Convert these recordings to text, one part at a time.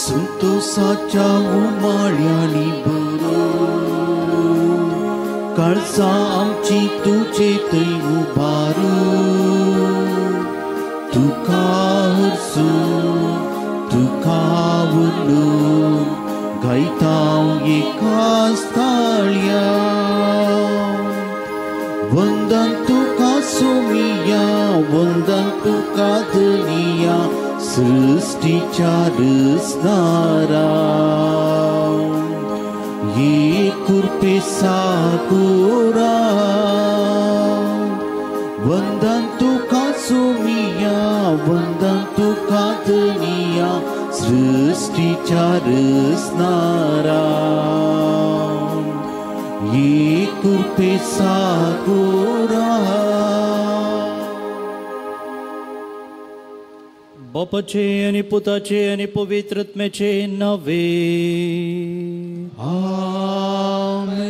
संतोषाच्या उमाळ्यानी भरो काळजा आमची तुझे थंय उबारू तुका हरसू तुका उलोवन गायतांव एकाच ताळया वंदन तुका सोमिया वंदन तुका धनिया सृष्टीच्या रचणारा ये कृपे सागोरा वंदन तुका सोमिया वंदन तुका धनिया सृष्टीच्या रचणारा ये कृपे सागोरा बापाचे आणि पुताचे आणि पवित्रत्म्याचे नवे आमेन.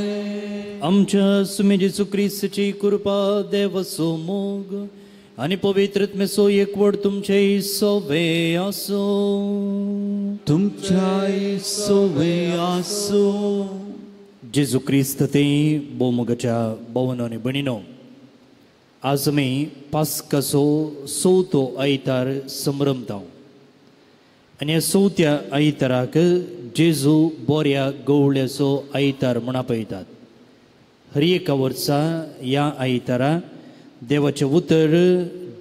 आमच्या सुमे जेसू ख्रिस्ताची कृपा देव सोमोग आणि पवित्रत्म्याचो एकवट तुमचे सोवे असो तुमच्या सोवे आसो. जेजू ख्रिस्त ते बोमोगाच्या भवन आणि बणिनो आज आमी पास्काचो चवथो आयतार संभ्रमतांव आनी ह्या चवथ्या आयताराक जेजू बोऱ्या गवळ्याचो आयतार म्हण आपयतात. हर एका वर्सा ह्या आयतारा देवाचें उतर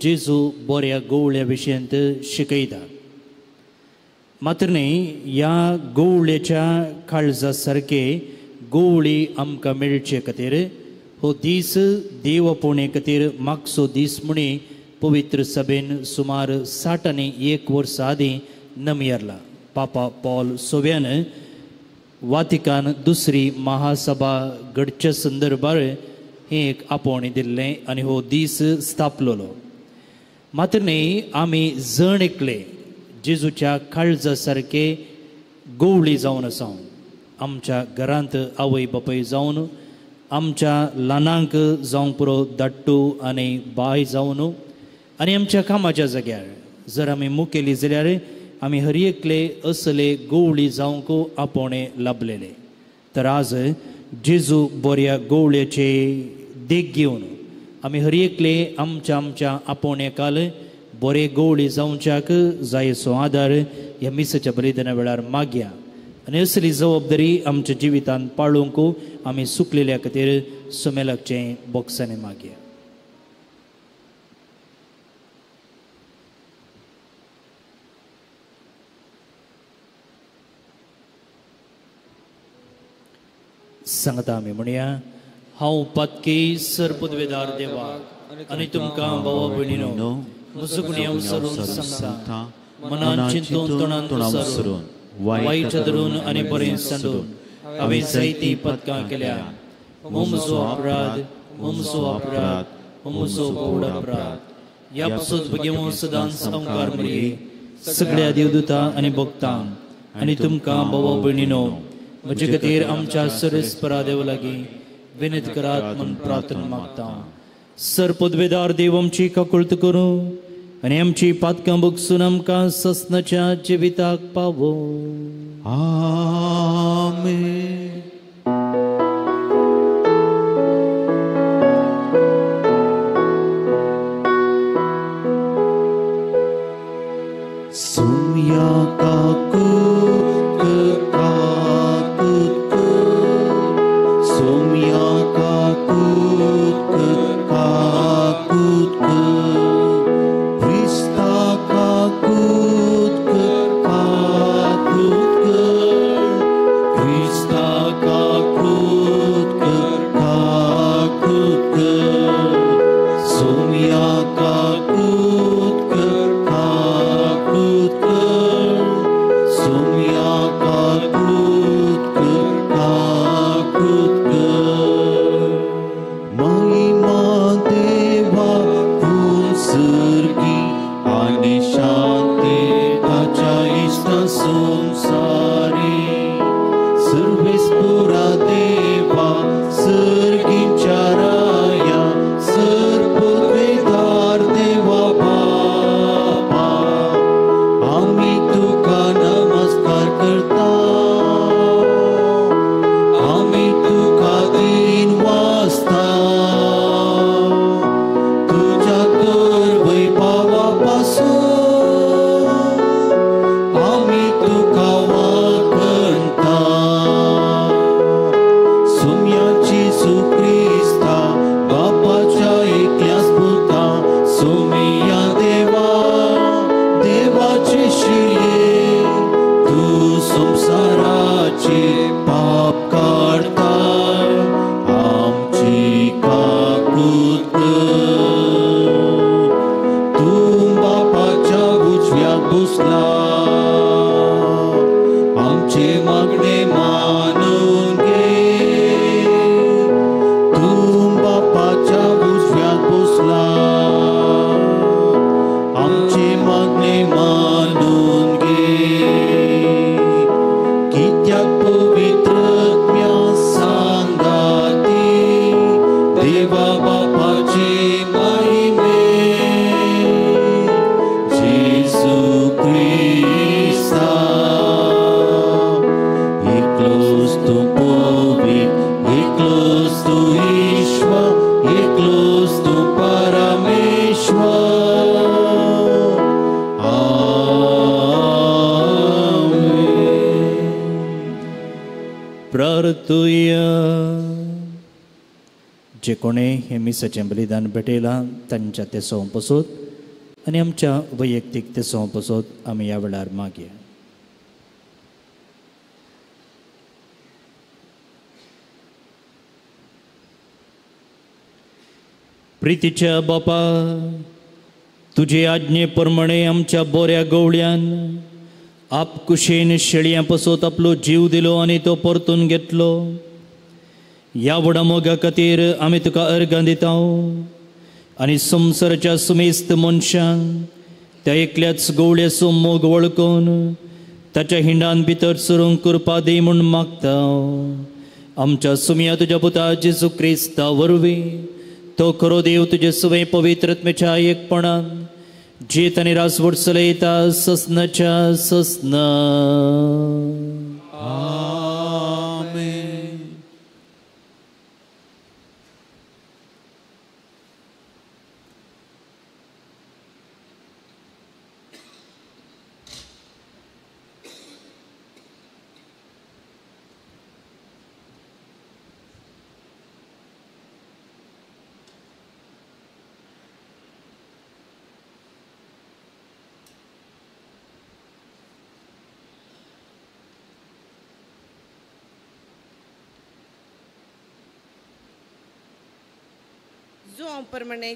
जेजू बोऱ्या गवळ्या विशयांत शिकयता. मात्र न्ही ह्या गवळ्याच्या काळजा सारके गवळी आमकां मेळचे खातीर हो दीस देवपोणे खातीर मागचो दीस म्हणी पवित्र सभेन सुमार 61 वर्सां आदीं नमयरला. पापा पॉल सोव्यान वातिकान दुसरी महासभा घडच्या संदर्भार हें एक आपोवणें दिल्लें आनी हो दीस स्थापलोलो. मात्र न्ही आमी जण एकले जेजूच्या काळजा सारके गवळी जावन आसा. आमच्या घरांत आवय बापूय जावन आमच्या ल्हानांक जावंक पुरो धाट्टू आनी बाय जावन आनी आमच्या कामाच्या जाग्यार जर आमी मुखेली जाल्यार आमी हर एकले असले गवळी जावंक आपोवणें लाभलेले. तर आज जेजू बोऱ्या गवळ्याचे देख घेवन आमी हर एकले आमच्या आमच्या आपोवण्याकाल बरे गवळी जावच्याक जायसो आदार ह्या मिसाच्या बलिदाना वेळार मागया आनी असली जबाबदारी आमच्या जिवितांत पाळूंक आमी सुकलेल्या खातीर सुमेलाकचें बोक्सांनी मागया. सांगता आमी म्हणया हांव पातकी सरपदवेदार देवाक आनी तुमकां भावा भयणीनो म्हजो गुन्यांव सरून सांगता मनान चिंतून तोंडान सरून वायट धरून आनी बरें सांडून हांवें जायतीं पदकां केल्या. हो म्हजो अपराध हो म्हजो अपराध हो म्हजो व्हड अपराध. ह्या पासून भगिमो सदांच अवकार मेळ्ळी सगळ्या देवदूतां आनी भक्तांक आनी तुमकां भावा भयणीनो म्हजे खातीर आमच्या सर्वेस्परा देवा लागीं विनत करात म्हूण प्रार्थना मागता. सरपदवेदार देव आमची काकुळट करूं आनी आमची पातकां बगसून आमकां ससनाच्या जिविताक पावो. आमेन. सोम्या काकूत काकूत सोम्या काकूत काकूत क्रिस्ता काकूत काकूत क्रिस्ता काकूत काकूत सोम्या काकूत काकूत आमचे मागणे मानून घे. तू बापाच्या उजव्यात बसला. आमचे मागणे मानून घे. कित्याक पवित्रत्म्या सांगाती देवा बापाचे महिमे. जेसू क्रिस्ता एकलोच तू पवित्र, एकलोच तू ईश्वर, एकलोच तू परमेश्वर. प्रार्थुया. जे कोणे हे मिसाचें बलिदान भेटयलां तांच्या ते पसोत आनी आमच्या वैयक्तीक ते पसोत आमी ह्या वेळार मागया. प्रितीच्या बापा, तुजे आज्ञे प्रमाणे आमच्या बोऱ्या गवळ्यान आपकुशेन शेळयां पसोत आपलो जीव दिलो आनी तो परतून घेतलो. ह्या व्हडा मोगा खातीर आमी तुका अर्गां दिता आनी संवसाराच्या सुमेस्त मनशांक त्या एकल्याच गवळ्याचो मोग वळखून ताच्या हिंडान भितर सरूंक कृपा दी म्हूण मागता. आमच्या सुमया तुज्या पुता जेजू क्रिस्ता वरवीं तो खरो देव तुजे सुवे पवित्रत्मेच्या एकपणान जीत आनी रासवट चलयता ससनाच्या ससना. आमेन. जो प्रमाणे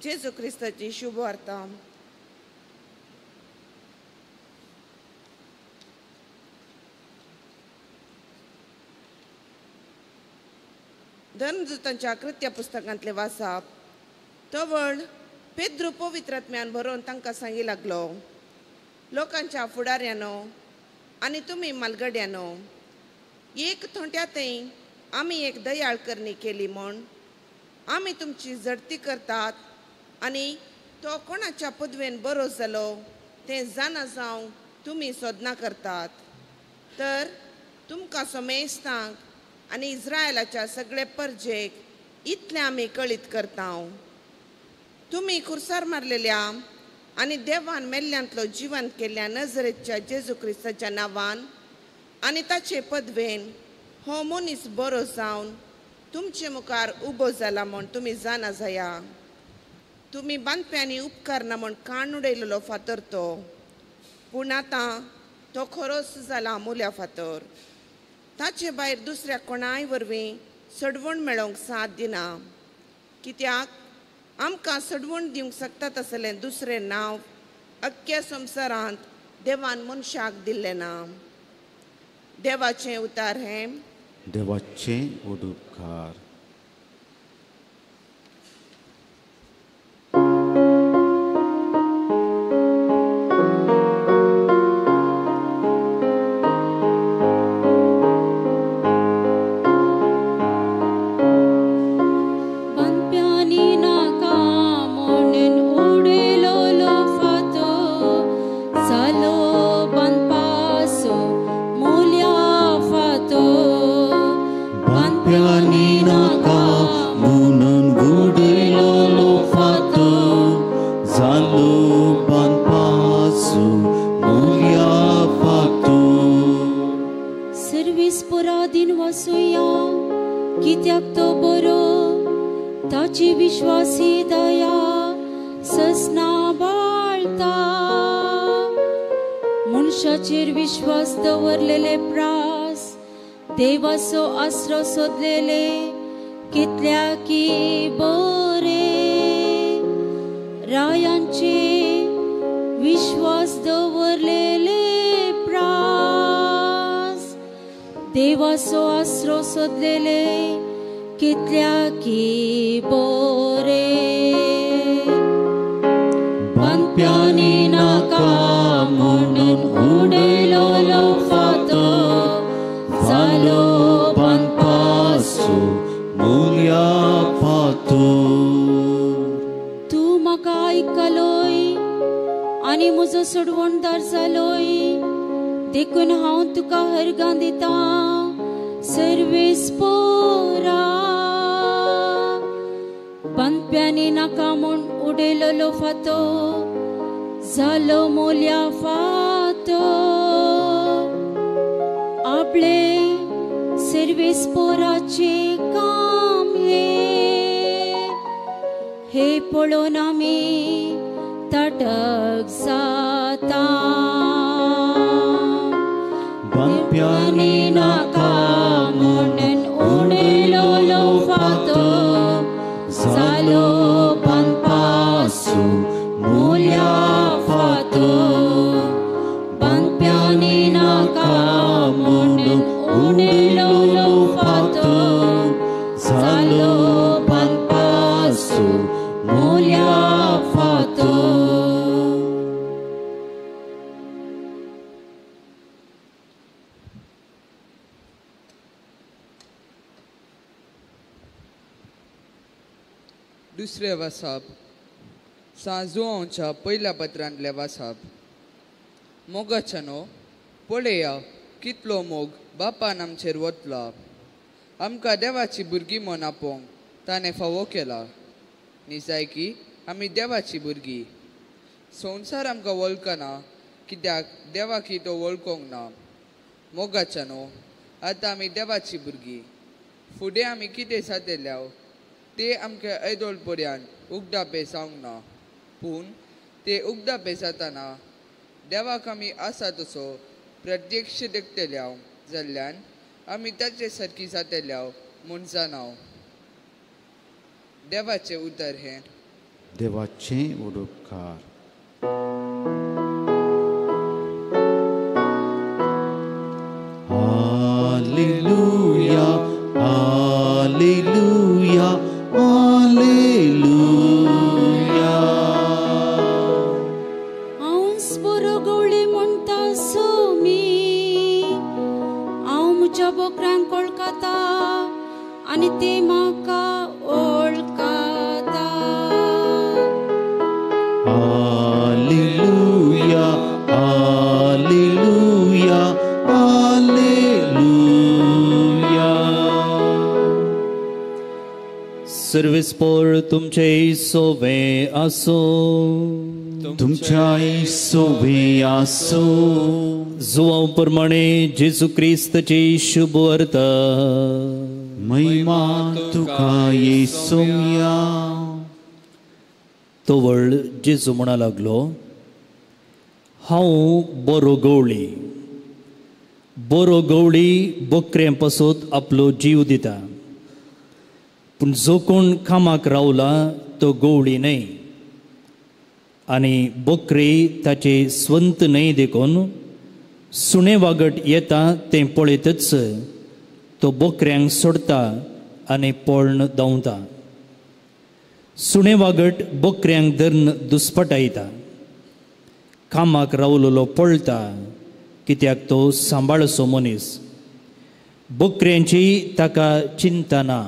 जेजू क्रिस्ताची शुभ वार्ता. धर्मदूतांच्या कृत्य पुस्तकांतले वाचप. तवळ पेद्रू पवित्रात्म्यान भरोवन तांकां सांगी लागलो, लोकांच्या फुडाऱ्यानो आनी तुमी मालगड्यानो, एक थोंट्यातय आमी एक दयाळ करणी केली म्हूण आमी तुमची जडती करतात आनी तो कोणाच्या पदवेन बरो जालो तें जाणा जावंक तुमी सोदना करतात. तर तुमकां सोमेस्तांक आनी इस्रायलाच्या सगळे परजेक इतलें आमी कळीत करता. तुमी खुर्सार मारलेल्या आनी देवान मेल्ल्यांतलो जिवंत केल्ल्या नजरेच्या जेजू क्रिस्ताच्या नांवान आनी ताचे पदवेन हो मनीस बरो जावन तुमचे मुखार उबो जाला म्हूण तुमी जाणा जाया. तुमी बांदप्यांनी उपकार ना म्हूण काण उडयलेलो फातर तो, पूण आतां तो खरोच जाला मुल्या फातर. ताचे भायर दुसऱ्या कोणाय वरवीं सडवण मेळोवंक साथ दिना, कित्याक आमकां सडवण दिवंक शकतात आसलें दुसरें नांव अख्ख्या संवसारांत देवान मनशाक दिल्लें ना. देवाचें उतार हें. देवाचे उदुपकार. विश्वास दवरलेले प्रास देवाचो आसरो सोदलेले कितल्या की बरे. रायांचे विश्वास दवरलेले प्रास देवाचो आसरो सोदलेले कितल्या की बरे बांदप्यांनी नाका म्हणून उडयलो फातो जालो बांदपासो मुल्या फातोर तू म्हाका आयकलोय आनी म्हजो सोडवणदार जालोय देखून हांव तुका हरगां दिता सर्वेस्पोरा बांदप्यांनी नाका म्हूण उडयलो फातो जालो मोल्या फातो आपले सर्वेस्पोराचे काम हे पळोवन आमी ताटक जाता बांदप्यांनी नाका म्हणून उडयलो फातो जालो बांदपासो मोल्या फातो बांदप्यांनी नाका म्हणून उडयलो फातो जालो बांदपासो मोल्या फातो दुसरे वासाप सांजोच्या पहिल्या पत्रांतले वासाप मोगाच्यानो पळया कितलो मोग बापान आमचेर वतला आमकां देवाची भुरगीं म्हूण आपोवंक ताणें फावो केला निजाय की आमी देवाची भुरगीं संवसार आमकां वळखना कित्याक देवाकी तो वळखोंक ना मोगाच्यानो आतां आमी देवाची भुरगीं फुडें आमी कितें जातल्या ते आमकां ऐदोळपर्यंत उगडापे जावंक ना पूण ते उगडापे जातना देवाक आमी आसा तसो प्रत्यक्ष देखतल्या जाल्ल्यान आमी ताचे सारकी जातल्या म्हूण जाणाव देवाचें उतर हें देवाचें उडोवकार हालेलुया हालेलुया हालेलुया हांव बरो गवळी म्हणटा सोमी हांव म्हज्या बोकरांक वळखता आनी ते म्हाका वळखता हालेलुया हालेलुया हालेलुया सर्वेस्पोर तुमचे सोवे आसो तुमच्या सोवे आसो जुवांव प्रमाणे जेजू क्रिस्ताची शुभ अर्थ महिमा तुका येसुया तो वळ जेजू म्हणा लागलो हांव बरो गवळी बोकऱ्यां पासत आपलो जीव दिता पूण जो कोण कामाक रावला तो गवळी न्हय आनी बोकरी ताचे स्वंत न्हय देखून सुणे वागट येता तें पळयतच तो बोकऱ्यांक सोडता आनी पळण धांवता सुणे वागट बोकऱ्यांक धरून दुस्पटायता कामाक रावलेलो पळता कित्याक तो सांबाळसो मनीस बोकऱ्यांची ताका चिंता ना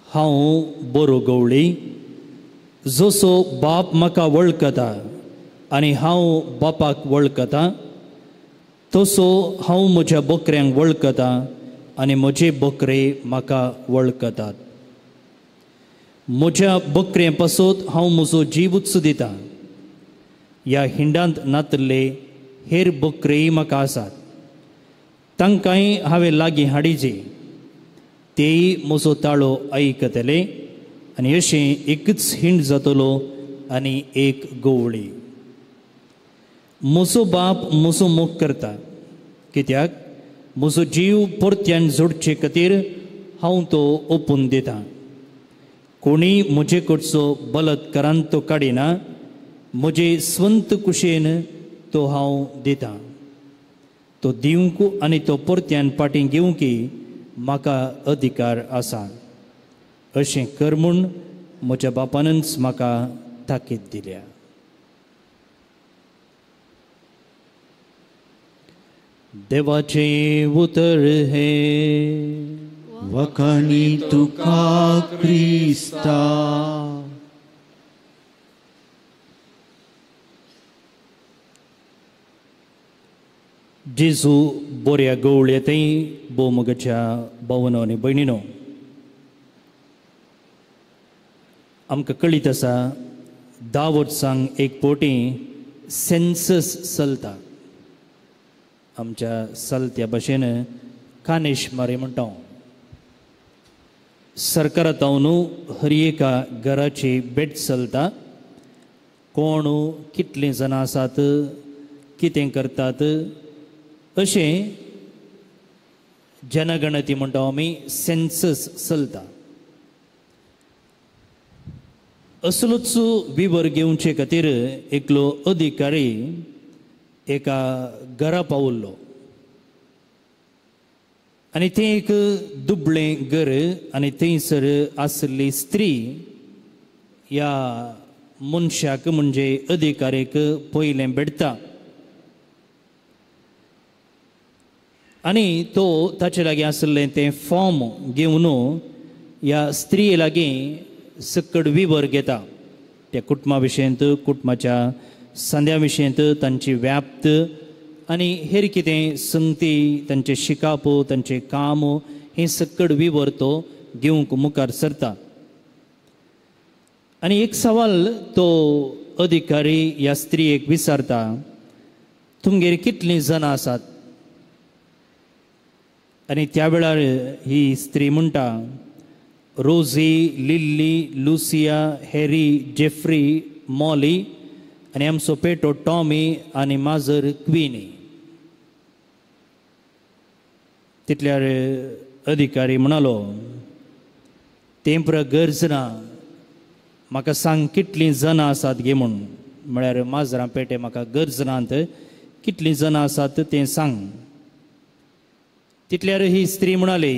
हांव बरो गवळी जसो बाप म्हाका वळखता आनी हांव बापाक वळखता तसो हांव म्हज्या बोकऱ्यांक वळखता आनी म्हजे बोकरे म्हाका वळखतात म्हज्या बोकऱ्यां पासत हांव म्हजो जीवच दिता ह्या हिंडांत नातल्ले हेर बोकरेय म्हाका आसात तांकांय हांवें लागीं हाडिचे तेय म्हजो ताळो आयकतले आनी अशें एकच हिंड जातलो आनी एक गवळी म्हजो बाप म्हजो मोग करता कित्याक म्हजो जीव परत्यान जोडचे खातीर हांव तो ओपून दिता कोणी म्हजे कडचो बलात्कारान तो काडिना म्हजे स्वंत कुशेन तो हांव दितां. तो दिवंक आनी तो परत्यान पाटी घेवंकी म्हाका अधिकार आसा. अशें कर म्हूण म्हज्या बापानच म्हाका ताकीद दिल्या. देवाचे उतर हे वखाणी तुका क्रिस्ता. जेजू बऱ्या गवळ्यातय बोमगाच्या भावनो आनी भयणीनो, आमकां कळीत आसा 10 वर्सांक एक फावटी सेन्सस चलता. आमच्या चलत्या भाशेन कानेशमारी म्हणटा. सरकारांतावन हर एका घराची भेट चलता. कोण कितलीं जाणां आसात, कितें करतात, अशें जनगणती म्हणटा आमी सेन्सस चलता. असलोच विवर घेवचे खातीर एकलो अधिकारी एका घरा पावल्लो आनी तें एक दुबळें घर आनी थंयसर आसली स्त्री ह्या मनशाक म्हणजे अधिकाऱ्याक पयलें भेटता. आनी तो ताचे लागीं आसलें तें फॉर्म घेवन ह्या स्त्री लागीं सकड विवर घेता. त्या कुटुंबा विशयंत, कुटुंबाच्या संद्या विशयंत, तांची व्याप्त आनी हेर कितें संगती, तांचे शिकाप, तांचें काम, हें सकड विवर तो घेवंक मुखार सरता. आनी एक सवाल तो अधिकारी ह्या स्त्रीयेक विचारता, तुमगेर कितलीं जाणां आसात? आनी त्या वेळार ही स्त्री म्हणटा, Rosie, Lily, Lucia, Harry, Jeffrey, Molly आनी आमचो पेटो टॉमी आनी माजर क्विनी. तितल्यार अधिकारी म्हणालो, तें पुरो गरज ना, म्हाका सांग कितलीं जाणां आसात गे म्हूण. म्हळ्यार माजरां पेटे म्हाका गरज नात, कितलीं जाणां आसात तें सांग. तितल्यार ही स्त्री म्हणाली,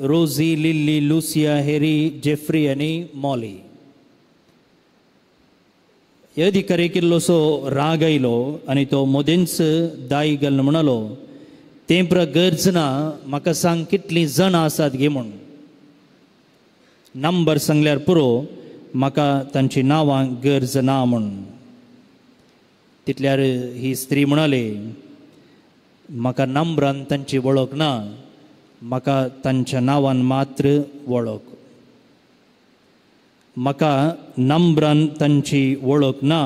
रोजी, लिल्ली, लुसिया, हॅरी, जेफ्री आनी मॉली. ह्या अधिकाऱ्याक इल्लोसो राग आयलो आनी तो मोदेंच दाय घालून म्हणालो, तें पुरो गरज ना, म्हाका सांग कितलीं जाणां आसात गे म्हूण. नंबर सांगल्यार पुरो, म्हाका तांची नांवां गरज ना म्हूण. तितल्यार ही स्त्री म्हणाली, म्हाका नंबरान तांची वळख ना, म्हाका तांच्या नांवान मात्र वळख. म्हाका नंबरान तांची वळख ना,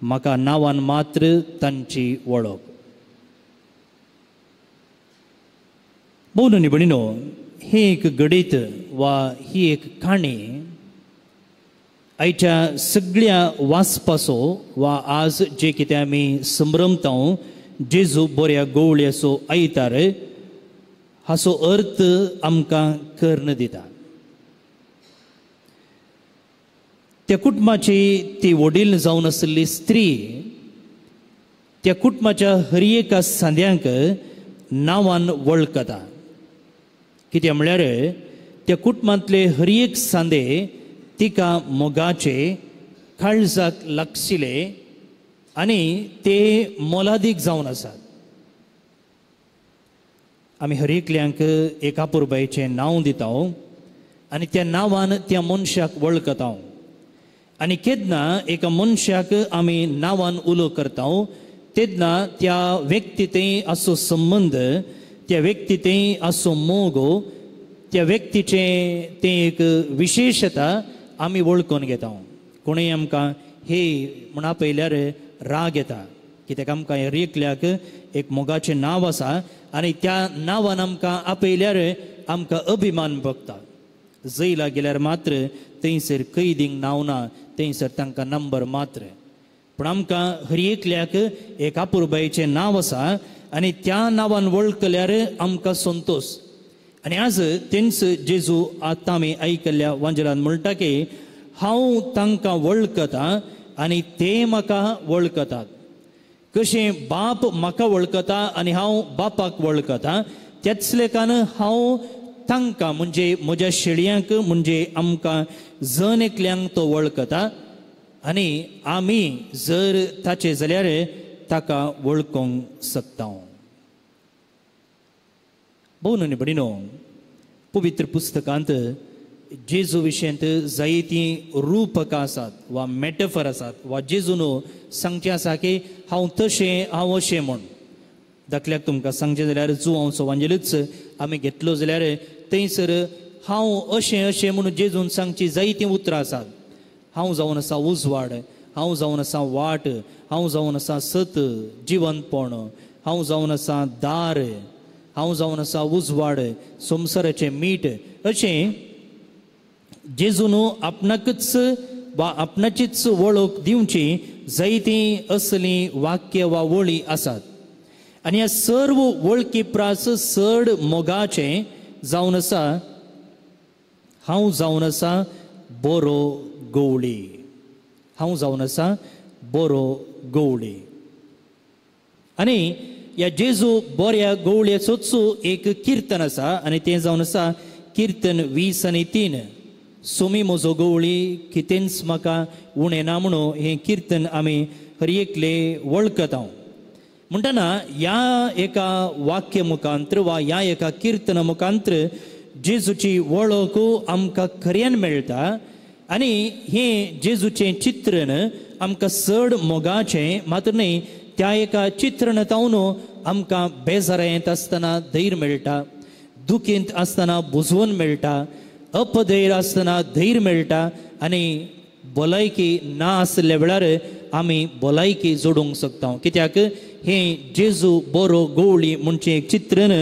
म्हाका नांवान मात्र तांची वळख. भोवनी भयणीनो, हें एक गडीत वा ही एक काणी आयच्या सगळ्या वाचपाचो वा आज जे कितें आमी संभ्रमता जेजू बऱ्या गवळ्याचो आयतार, हाचो अर्थ आमकां कर्ण दिता. त्या कुटुंबाची ती वडील जावन आसली स्त्री त्या कुटुंबाच्या हर एका सांद्यांक नांवान वळखता. कित्याक म्हळ्यार त्या कुटुंबांतले हर एक सांदे तिका मोगाचे, काळजाक लागशिले आनी ते मोलादीक जावन आसात. आमी हर एकल्यांक एका पुरबायेचें नांव दिता आनी त्या नांवान त्या मनशाक वळखता. आनी केन्ना एका मनशाक आमी नांवान उलो करता तेन्ना त्या व्यक्तीतय असो संबंध, त्या व्यक्तीतय असो मोग, त्या व्यक्तीचें तें एक विशेशता आमी वळखून घेता. कोणूय आमकां हे म्हणा पयल्यार राग येता, कित्याक आमकां हर एकल्याक एक मोगाचें नांव आसा आनी त्या नांवान आमकां आपयल्यार आमकां अभिमान भोगता. जैला गेल्यार मात्र थंयसर कैदींक नांव ना, थंयसर तांकां नंबर मात्र. पूण आमकां हर एकल्याक एक आपुरबायेचें नांव आसा आनी त्या नांवान वळखल्यार आमकां संतोश. आनी आज तेंच जेजू आतां आमी आयकल्ल्या वांजलान म्हणटा की हांव तांकां वळखता आनी ते म्हाका वळखतात. कशें बाप म्हाका वळखता आनी हांव बापाक वळखता, त्याच लेकान हांव तांकां म्हणजे म्हज्या शेळयांक म्हणजे आमकां जण एकल्यांक तो वळखता आनी आमी जर ताचे जाल्यार ताका वळखूंक शकता. भोवन आनी भयणीनो, पवित्र पुस्तकांत जेजू विशयांत जायतीं रूपकां आसात वा मॅटफर आसात वा जेजून सांगचें आसा की हांव तशें हांव अशें म्हूण. दाखल्याक तुमकां सांगचें जाल्यार जुवांचो वांजेलूच आमी घेतलो जाल्यार थंयसर हांव अशें अशें म्हणून जेजून सांगची जायतीं उतरां आसात. हांव जावन आसा उजवाड, हांव जावन आसा वाट, हांव जावन आसा सत, जिवंतपण, हांव जावन आसा दार, हांव जावन आसा उजवाड, संवसाराचें मीठ. अशें जेजून आपणाकच वा आपणाचीच वळख दिवची जायतीं असलीं वाक्य वा वळी आसात. आनी ह्या सर्व वळखी प्रास चड मोगाचें जावन आसा हांव जावन आसा बरो गवळी. हांव जावन आसा बरो गवळी. आनी ह्या जेजू बऱ्या गवळ्याचोच एक किर्तन आसा आनी तें जावन आसा किर्तन 20 आनी 3. सोमी म्हजो गवळी कितेंच म्हाका उणें ना म्हणून हें किर्तन आमी हर एकले वळखता. म्हणटना ह्या एका वाक्य मुखांतर वा ह्या एका किर्तन मुखांतर जेजूची वळख आमकां खऱ्यान मेळटा. आनी हें जेजूचें चित्रण आमकां चड मोगाचें मात्र न्ही, त्या एका चित्रणांतावन आमकां बेजारायेंत आसतना धैर्य मेळटा, दुखेंत आसतना बुजवण मेळटा, अपधैर्य आसतना धैर्य मेळटा आनी भलायकी ना आसल्या वेळार आमी भलायकी जोडूंक शकता. कित्याक हें जेजू बरो गवळी म्हणचें एक चित्रण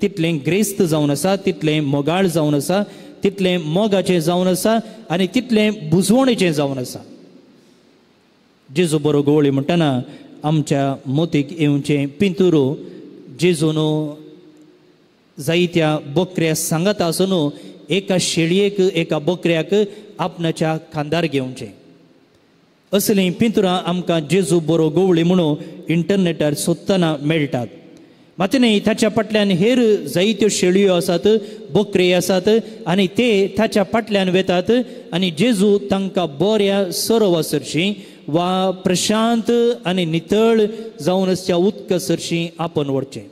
तितलें ग्रेस्त जावन आसा, तितलें मोगाळ जावन आसा, तितलें मोगाचें जावन आसा आनी तितलें बुजवणेचें जावन आसा. जेजू बरो गवळी म्हणटना आमच्या मोतीक येवचें पिंतूर जेजून जायत्या बकऱ्या सांगात आसून एका शेळयेक एका बकऱ्याक आपणाच्या खांदार घेवचें. असलीं पिंतुरां आमकां जेजू बरो गवळी म्हणून इंटरनेटार सोदतना मेळटात. मात न्ही, ताच्या फाटल्यान हेर जायत्यो शेळयो आसात, बकरी आसात आनी ते ताच्या फाटल्यान वेतात आनी जेजू तांकां बऱ्या सरोवासरशीं वा प्रशांत आनी नितळ जावन त्या उदका सरशीं आपण वडचें.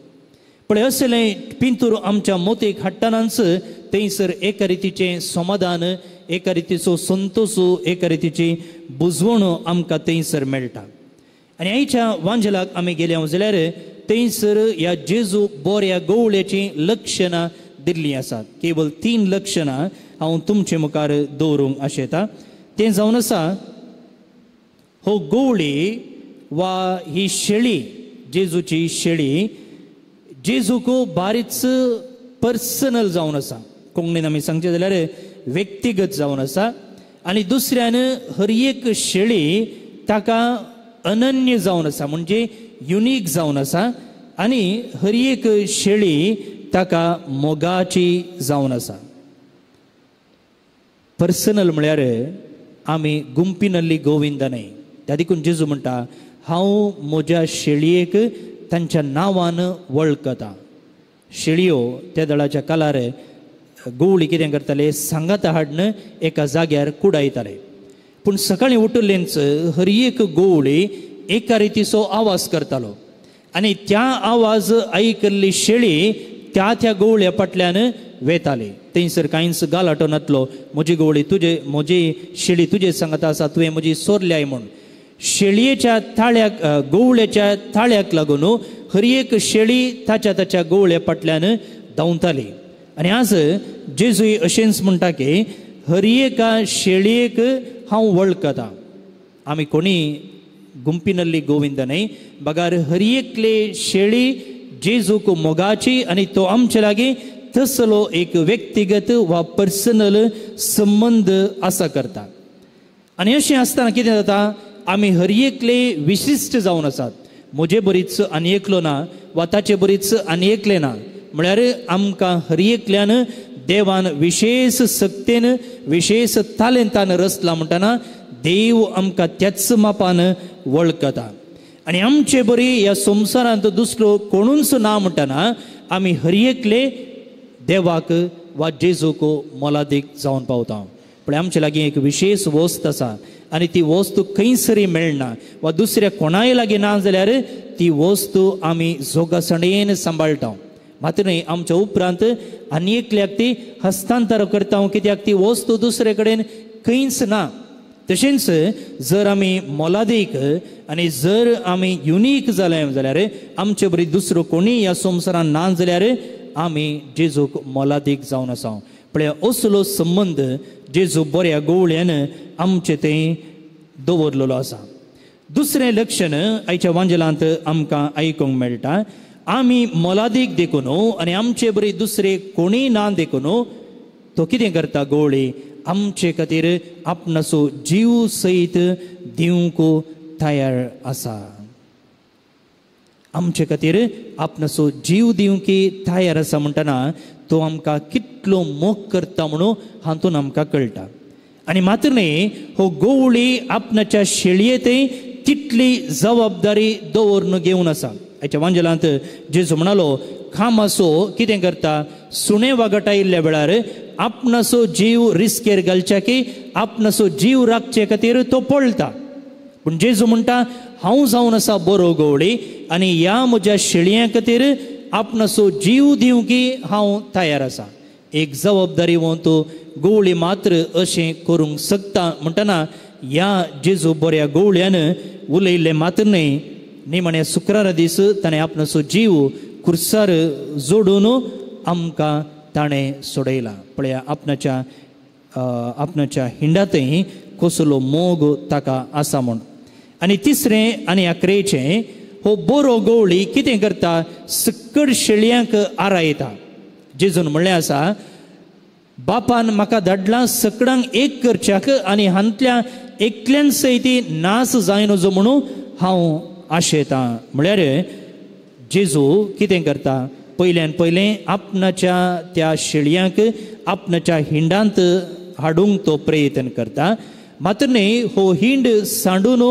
पण असलें पिंतूर आमच्या मोतीक हाडटनाच थंयसर एका रितीचें समाधान, एका रितीचो संतोष, एका रितीची बुजवण आमकां थंयसर मेळटा. आनी आयच्या वांजेलाक आमी गेले जाल्यार थंयसर ह्या जेजू बऱ्या गवळ्याची लक्षणां दिल्लीं आसात. केवळ 3 लक्षणां हांव तुमचे मुखार दवरूंक आशेता. तें जावन आसा हो गवळी वा ही शेळी, जेजूची शेळी जेजूक बारीच पर्सनल जावन आसा. कोंकणीन आमी सांगचें जाल्यार व्यक्तिगत जावन आसा. आनी दुसऱ्यान हर एक शेळी ताका अनन्य जावन आसा, म्हणजे युनीक जावन आसा. आनी हर एक शेळी ताका मोगाची जावन आसा. पर्सनल म्हळ्यार आमी गुंपिनल्ली गोविंद न्हय. त्या देखून जेजू म्हणटा हांव म्हज्या शेळयेक तांच्या नांवान वळखता. शेळयो त्या दळाच्या कालार गवळी कितें करताले, सांगात हाडून एका जाग्यार कुडायताले. पूण सकाळीं उठलेंच हर एक गवळी एका रितीचो आवाज करतालो आनी त्या आवाज आयकल्ली शेळी त्या गवळ्या फाटल्यान वेताली. थंयसर कांयच गालाटो नासलो, म्हजी गवळी तुजे, म्हजी शेळी तुजे सांगता आसा, तुवें म्हजी सोरल्याय म्हूण. शेळयेच्या ताळ्याक, गवळ्याच्या ताळ्याक लागून हर एक शेळी ताच्या गवळ्या फाटल्यान धांवताली. आनी आज जेजूय अशेंच म्हणटा की हर एका शेळयेक हांव वळखता. आमी कोणी गुंपिनल्ली गोविंद न्हय, बगार हर एकले शेळी जेजूक मोगाची आनी तो आमचे लागीं तसलो एक व्यक्तिगत वा पर्सनल संबंध आसा करता. आनी अशें आसतना कितें जाता, आमी हर एकले विशिश्ट जावन आसात. म्हजे बरीच आनी एकलो ना वा ताचे बरीच आनी एकले ना. म्हळ्यार आमकां हर एकल्यान देवान विशेष सक्तेन, विशेष तालेंतान रचला. म्हणटना देव आमकां त्याच मापान वळखता आनी आमचे बरी ह्या संवसारांत दुसरो कोणूच ना म्हणटना आमी हर एकले देवाक वा जेजूक मोलादीक जावन पावता. पण आमचे लागीं एक विशेष वस्त आसा आनी ती वस्तू खंयसरी मेळना वा दुसऱ्या कोणाय लागीं ना जाल्यार ती वस्तू आमी जोगासणेन सांबाळटा. मात्र आमच्या उपरांत आनी एकल्याक ती हस्तांतर करता कित्याक ती वस्तू दुसरे कडेन खंयच ना. तशेंच जर आमी मोलादीक आनी जर आमी युनीक जाले जाल्यार आमचे बरी दुसरो कोणी ह्या संवसारान ना जाल्यार आमी जेजूक मोलादीक जावन आसा. पण असलो संबंद जेजू बऱ्या गोवळ्यान आमचे थंय दवरलेलो आसा. दुसरें लक्षण आयच्या वांजलांत आमकां आयकूंक मेळटा. आमी मोलादीक देखून आनी आमचे बरी दुसरे कोणी ना देखून तो कितें करता गोवळी आमचे खातीर आपणाचो जीव सयत दिवंक तयार आसा. आमचे खातीर आपणाचो जीव दिवंक तयार आसा म्हणटना तो आमकां कितलो मोग करता म्हणून हातून आमकां कळटा. आनी मात्र न्ही हो गोवळी आपणाच्या शेळयेंतय तितली जबाबदारी दवरून घेवन आसा. हाच्या वांजलांत जेजू म्हणालो खामासो कितें करता सुणे वागटा आयिल्ल्या वेळार आपणाचो जीव रिस्केर घालच्या की आपणाचो जीव राखचे खातीर तो पळटा. पूण जेजू म्हणटा हांव जावन आसा बरो गोवळी आनी ह्या म्हज्या शेळयां खातीर आपणाचो जीव दिवंक हांव तयार आसा. एक जबाबदारी वंत गोवळी मात्र अशें करूंक शकता म्हणटना ह्या जेजू बऱ्या गोवळ्यान उलयल्लें मात्र न्ही निमण्या शुक्रारा दीस ताणें आपणाचो जीव कुर्सार जोडून आमकां ताणें सोडयला. पळया आपणाच्या हिंडातय कसलो मोग ताका आसा म्हूण. आनी तिसरें आनी अकरेचें हो बरो गोवळी कितें करता सक्कड शेळयांक आरायता. जेजून म्हणलें आसा बापान म्हाका धाडलां सकडांक एक करच्याक आनी हांतल्या एकल्यान सयती नास जाय नजो म्हणून हांव आशेतां. म्हळ्यार जेजू कितें करता पयल्यान पयलें आपणाच्या त्या शेळयांक आपणाच्या हिंडांत हाडूंक तो प्रयत्न करता. मात्र न्ही हो हिंड सांडून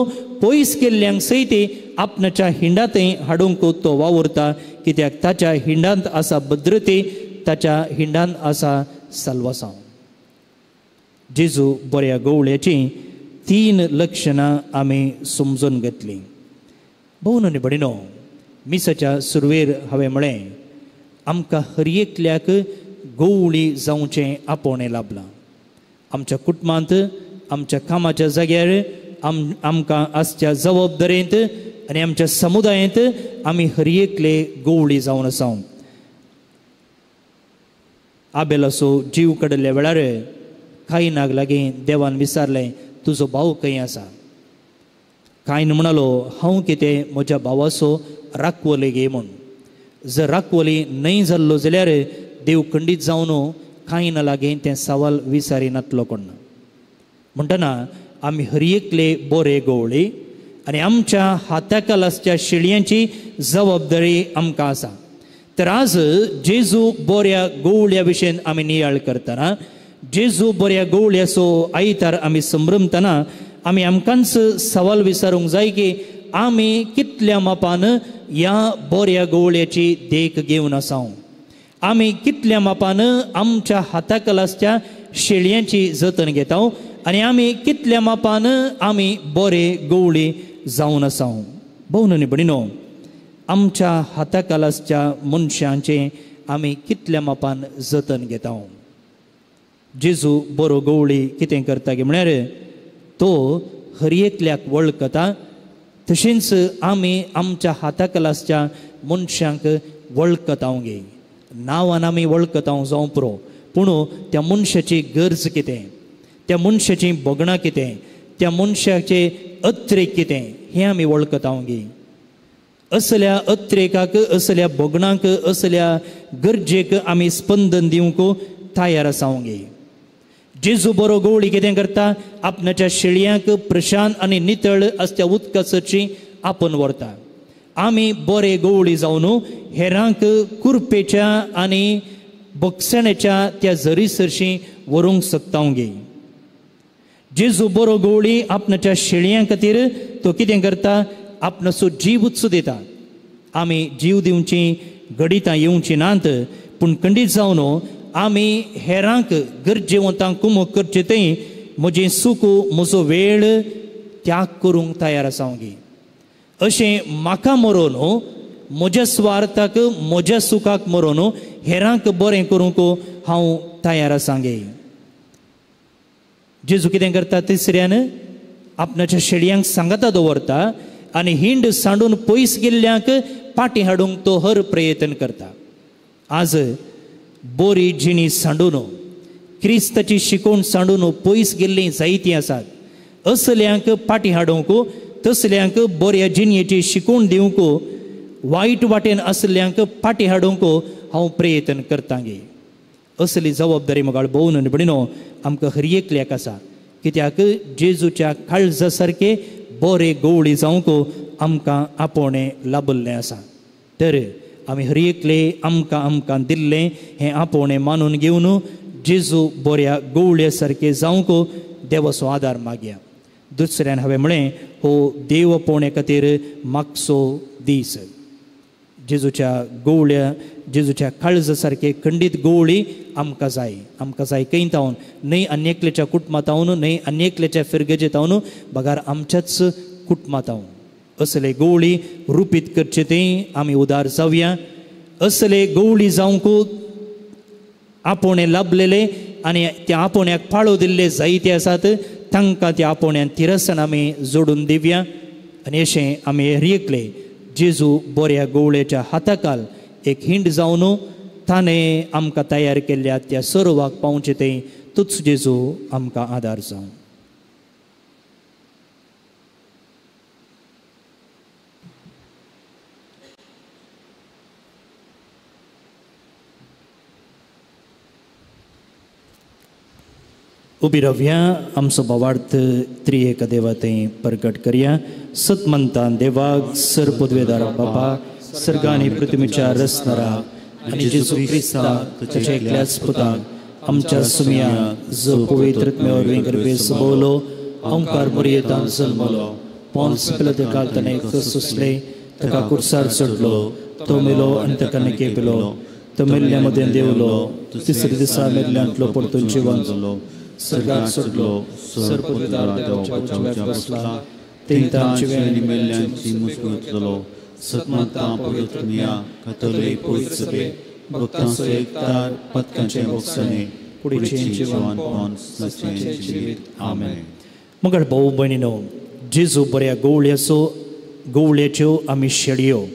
पयस केल्ल्यांक सयती आपणाच्या हिंडांतय हाडूंक तो वावुरता कित्याक ताच्या हिंडांत आसा भद्रते ताच्या हिंडांत आसा साल्वासांव. जेजू बऱ्या गोवळ्याची 3 लक्षणां आमी समजून घेतली. भोवन आनी भयणीनो मिसाच्या सुरवेर हांवें म्हळें आमकां हर एकल्याक गोवळी जावचें आपोवणें लाभलां. आमच्या कुटुंबांत आमच्या कामाच्या जाग्यार आमकां आसच्या जबाबदारेंत आनी आमच्या समुदायांत आमी हर एकले गोवळी जावन आसा. आबेलाचो जीव काडल्या वेळार कायनाक लागीं देवान विचारलें तुजो भाव खंय आसा. कायन म्हणालो हांव कितें म्हज्या भावाचो राखवले घे म्हूण. जर राखवली न्हय जाल्लो जाल्यार देव खंडीत जावन कायना लागीं तें सवाल विचारिनातलो कोण. म्हणटना आमी हर एकले बरे गोवळी आनी आमच्या हाताखाल आसच्या शेळयांची जबाबदारी आमकां आसा. तर आज जेजू बऱ्या गोवळ्या विशयेन आमी नियाळ करतना जेजू बऱ्या गोवळ्याचो आयतार आमी संभ्रमतना आमी आमकांच सवाल विचारूंक जाय की आमी कितल्या मापान ह्या बऱ्या गोवळ्याची देख घेवन आसा. आमी कितल्या मापान आमच्या हाताखाल आसच्या शेळयांची जतन घेता आनी आमी कितल्या मापान आमी बरे गोवळी जावन आसा. भोवन आनी भयणीनो आमच्या हाताखाल आसच्या मनशांचे आमी कितल्या मापान जतन घेता. जेजू बरो गोवळी कितें करता गे म्हळ्यार तो हर एकल्याक वळखता. तशेंच आमी आमच्या हाताखाल आसच्या मनशांक वळखता गे. नांवान आमी वळखता जावं पुरो पूण त्या मनशाची गरज कितें त्या मनशाची बोगणां कितें त्या मनशाचे अत्रेक कितें हें आमी वळखता गे. असल्या अत्रेकाक असल्या बोगणांक असल्या गरजेक आमी स्पंदन दिवंक तयार आसा गे. जेजू बरो गोवळी कितें करता आपणाच्या शेळयांक प्रशांत आनी नितळ आसच्या उदकाची आपण व्हरता. आमी बरे गोवळी जावन हेरांक कुरपेच्या आनी बोगसण्याच्या त्या झरीसरशी व्हरूंक शकता गे. जेजू बरो गवळी आपणाच्या शेळयां खातीर तो कितें करता, आपणाचो जीव उत्सू दिता. आमी जीव दिवची घडितां येवची नात, पूण खंडीत जावन आमी हेरांक गरजेवंतांक कुमक करचे थंय म्हजें सूख म्हजो वेळ त्याग करूंक तयार आसां गे. अशें म्हाका मरोन म्हज्या स्वार्थाक म्हज्या सुखाक मरोन हेरांक बरें करूंक हांव तयार आसां गे. जेजू कितें करता, तिसऱ्यान आपणाच्या शेळयांक सांगाता दवरता आनी हिंड सांडून पयस गेल्ल्यांक पाटी हाडूंक तो हर प्रयत्न करता. आज बरी जिणी सांडून क्रिस्ताची शिकोवण सांडून पयस गेल्लीं जायतीं आसात. असल्यांक पाटी हाडूंक, तसल्यांक बऱ्या जिणयेची शिकोवण दिवंक, वायट वाटेन आसल्यांक पाटी हाडूंक हांव प्रयत्न करतां गे. असली जबाबदारी मोगाळ भोवन आनी भयणीनो आमकां हर एकल्याक आसा. कित्याक जेजूच्या काळजा सारके बरे गवळी जावंक आमकां आपोवणें लाभल्लें आसा. तर आमी हर एकले आमकां दिल्लें हें आपोवणें मानून घेवन जेजू बऱ्या गवळ्या सारके जावंक देवाचो आदार मागया. दुसऱ्यान हांवें म्हळें हो देव आपोवणे खातीर मागचो दीस. जेजूच्या गवळ्या, जेजूच्या काळजा सारके खंडीत गवळी आमकां जाय कैतावन, न्हय आनी एकल्याच्या कुटुंबांतावन, न्हय आनी एकल्याच्या फिरगजेतावन, बगार आमच्याच कुटुंबांतावन असले गवळी रुपीत करचे तें आमी उदार जावया. असले गवळी जावंक आपोवणे लाभलेले आनी त्या आपोवण्याक पाळो दिल्ले जायते आसात, तांकां त्या आपोवण्यान तिरसन आमी जोडून दिवया. आनी अशें आमी रियकले जेजू बऱ्या गवळ्याच्या हाताखाल एक हिंड जावन ताणें आमकां तयार केल्ल्या त्या सर्वाक पावचे तें तूच जेजू आमकां आदार जावं. उबी रावया, आमचो भावार्थ त्रिएक देवा थंय प्रकट करया. सतमंतान देवाक सर पदवेदार बाबा, सर्गांनी पृथ्वीच्या रचणारा आनी जेजू क्रिस्ताक ताच्या एकल्याच पुताक आमच्या सुमया जो पवित्रत्म्यावर वेंगरबे सबवलो, ओंकार मरियेतान जल्मलो, पोन्स पिलाते काल ताणें सुसले, ताका कुर्सार चडलो, तो मेलो आनी ताका निकेपिलो, तो मेल्ल्या मदें देवलो, तिसऱ्या दिसा मेल्ल्यांतलो परतून जिवंत जालो, सर्गाक सोडलो, सर्पदार देवाच्या उजव्याक बसला, थंय तांचे आनी मेल्ल्यांची मुजगत जालो. सतमंतां पवित्रत्म्या कथोलीक पवित्र सभे, भक्तांचो एकठार, पतकांचें भोगसणे, फुडेचें जिवन पोन्स जिवीत. आमेन. मगळ भाऊ भयणीनो, जेजू बऱ्या गवळ्याच्यो आमी शेळयो.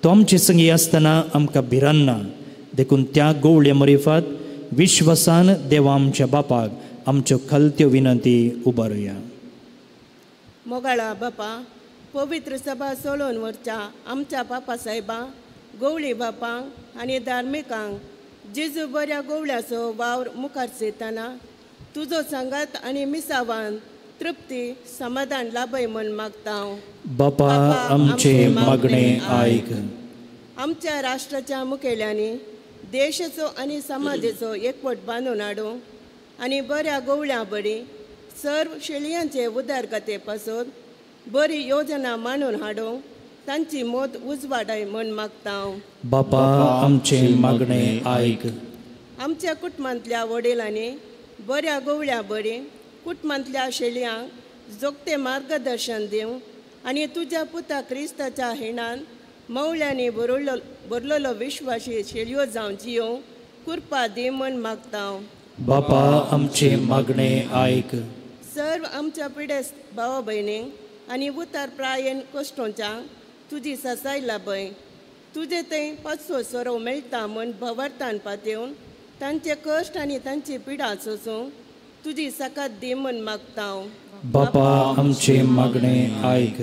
तो आमचे संगी आसतना आमकां भिरांना, देखून त्या गवळ्या मरिफात विश्वासान देवा आमच्या बापाक आमच्यो खालत्यो विनंती उबारुया. मोगाळा बापा, पवित्र सभा सोळून व्हरच्या आमच्या बापा साहेबा, गवळी बापांक आनी धार्मिकांक जेजू बऱ्या गवळ्याचो वावर मुखार सेताना तुजो सांगात आनी मिसावान तृप्ती समाधान लाभय म्हण मागता. बापा आमचे मागणे आयक. आमच्या राष्ट्राच्या मुखेल्यांनी देशाचो आनी समाजाचो एकवट बांदून हाडूं आनी बऱ्या गवळ्या बरी सर्व शेळयांचे उदारकते पासून बरी योजना मांडून हाडूं तांची मोद उजवाडाय म्हण मागता. बापा आमचे मागणे आयक. आमच्या कुटुंबांतल्या वडिलांनी बऱ्या गवळ्या बरी कुटुंबांतल्या शेळयांक जोगते मार्गदर्शन दिवं आनी तुज्या पुता क्रिस्ताच्या हिणान मवल्यांनी भरलेलो विश्वासी शेळयो जावन जियो कृपा दी म्हण मागता. बापा आमचे मागणे आयक. सर्व आमच्या पिडेस्त भावा भयणींक आनी उतार प्रायेन कश्टोच्या तुजी ससाय लाभय. तुजे थंय पांचवो सोरो मेळटा म्हण भवार्थान पातयेवन तांचे कश्ट आनी तांची पिडा सोसूं तुजी सकात दी म्हण मागता. बापा आमचे मागणे आयक.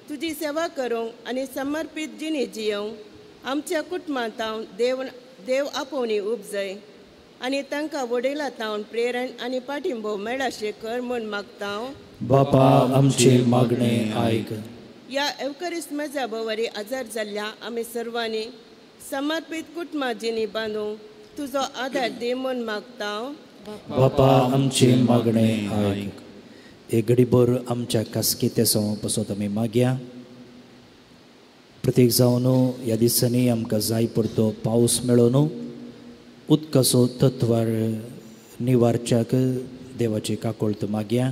तुजी सेवा करूंक आनी समर्पीत जिणी जियोंक आमच्या कुटुंबांत देव आपोवणी उपजय आनी तांकां वडिलांतावन प्रेरण आनी पाठिंबो मेळाशे कर म्हण मागता. बापा आमचे मागणे आयक. ह्या एवकरिस्त मेजा बोवारी आजार जाल्ल्या आमी सर्वांनी समर्पीत कुटुंबा जिणी बांदूंक तुजो आदार दी म्हण मागता. बापा आमचे मागणे आयक. एक घडीभर आमच्या कास्कितेसो बसोत आमी मागया. प्रत्येक जावन ह्या दिसांनी आमकां जाय पडतो पावस मेळो न्हू उदकाचो तत्वार निवारच्याक देवाची काकोळत मागया.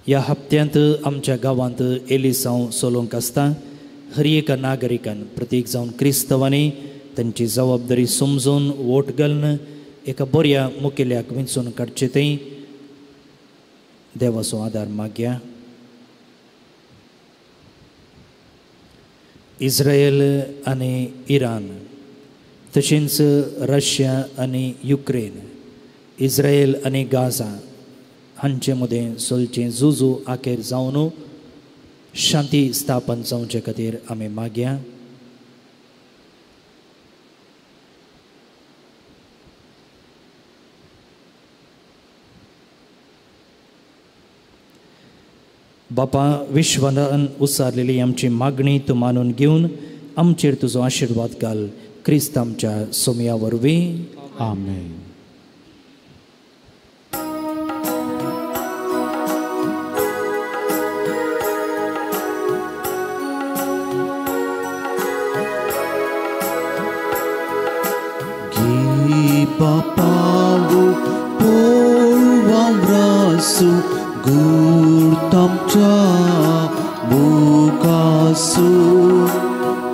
ह्या हप्त्यांत आमच्या गांवांत एलिसांव चलोवंक आसता. हर एका नागरिकान प्रत्येक जावन क्रिस्तवांनी तांची जबाबदारी समजून वोट घालून एका बऱ्या मुखेल्याक वेंचून काडचे थंय देवाचो आदार मागया. इस्रायल आनी इराण तशेंच रशिया आनी युक्रेन, इस्रायल आनी गाझा हांचे मदें चलचें झुजू आखेर जावन शांती स्थापन जावचे खातीर आमी मागया. बापा, विश्वान उसारलेली आमची मागणी तूं मानून घेवन आमचेर तुजो आशिर्वाद घाल. क्रिस्त आमच्या सोमया वरवीं. आमेन. Bapawu purwam rasu gurtamcha mukasu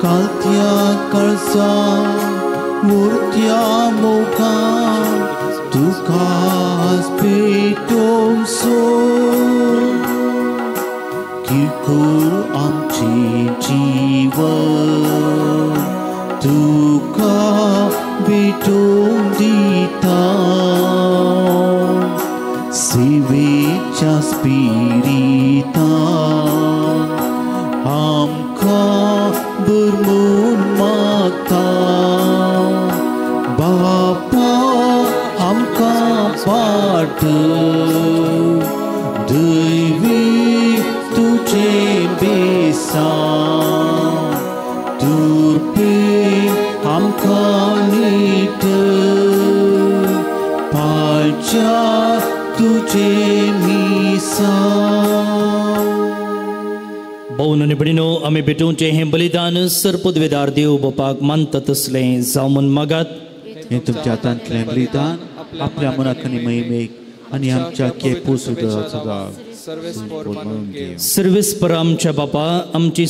kaltya kalsa murtya mukha tukas pitomso kirkur amchi jiva tuka bitung dita sivicha spirita amka bermun mata Bapa amka pata devi tujhe bisa turpe amka nita palcha tujhe misa. भोवन निबडिनो आमी भेटोवचें हें बलिदान सर्पद्वेदार देव बापाक मानता तसलें जावून मागात. हे तुमच्या हातांतलें बलिदान आपल्या मनाकनी महिमेक आनी आमच्या केपू सुद्दां सर्वेस्पर आमच्या बापा आमची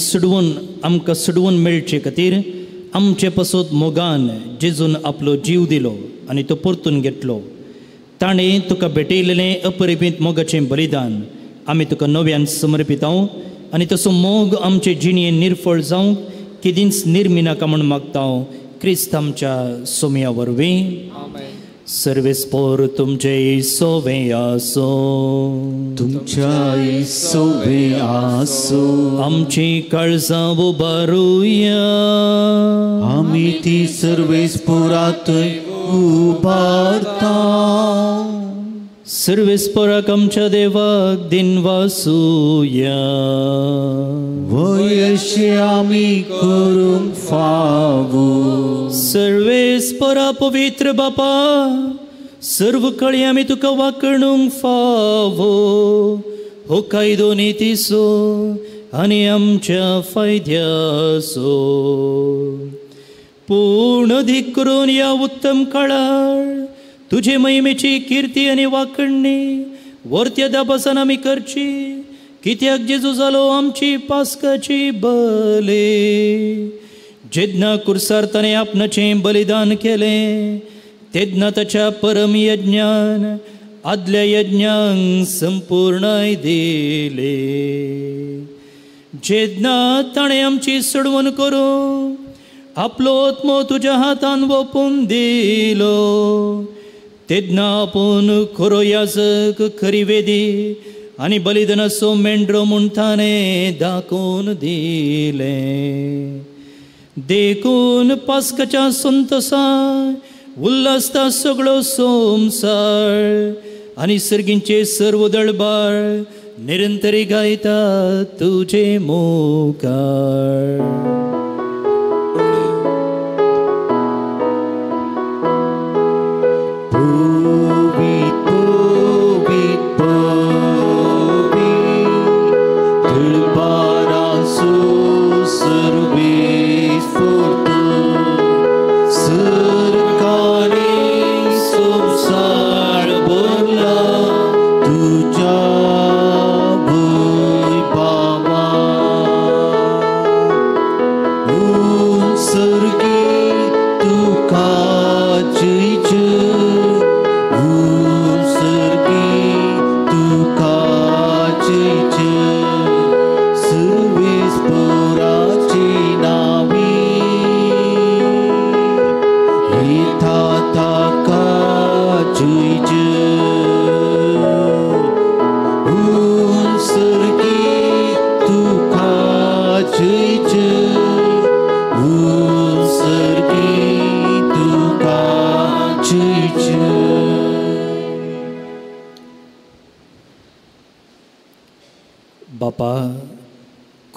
आमकां सोडवून मेळचे खातीर आमचे पासत मोगान जेजून आपलो जीव दिलो आनी तो परतून घेतलो. ताणें तुका भेटयलेलें अपरिमीत मोगाचें बलिदान आमी तुका नव्यान समर्पितांव आनी तसो मोग आमचे जिणयेन निर्फळ जावंक केदींच निर्मिनाका म्हूण मागतांव. क्रिस्त आमच्या सोमया वरवीं. सर्वेस्पर तुमचे सोवें आसो. तुमच्या सोवें आसो. आमची काळजां उबारुया. आमी ती सर्वेस्परात उबारता. सर्वेस्पराक आमच्या देवाक दिनवासुया. वयशे आमी करूंक फावो. सर्वेस्परा पवित्र बापा सर्व काळी आमी तुका वाकणूंक फावो. हो कायदो नितीसो आनी आमच्या फायद्याचो. पूर्ण धीक करून या उत्तम काळार तुझे महिमेची कीर्ती आनी वाकणणी वर्त्या दापासान आमी करची. कित्याक जेजू जालो आमची पास्काची बली. जेन्ना कुर्सार ताणें आपणाचें बलिदान केलें तेन्ना ताच्या परम यज्ञान आदल्या यज्ञांक संपूर्णाय दिली. जेन्ना ताणें आमची सोडवण करून आपलो आत्मो तुज्या हातान ओपून दिलो तेन्ना आपूण खरो याजक खरी वेदी आनी बलिदानाचो मेंढरो म्हूण ताणें दाखोवन दिलें. देखून पास्काच्या संतोषान उल्हासता सगळो संवसार आनी सर्गींचे सर्व दळबार निरंतरी गायता तुजे मुखार. पवित्र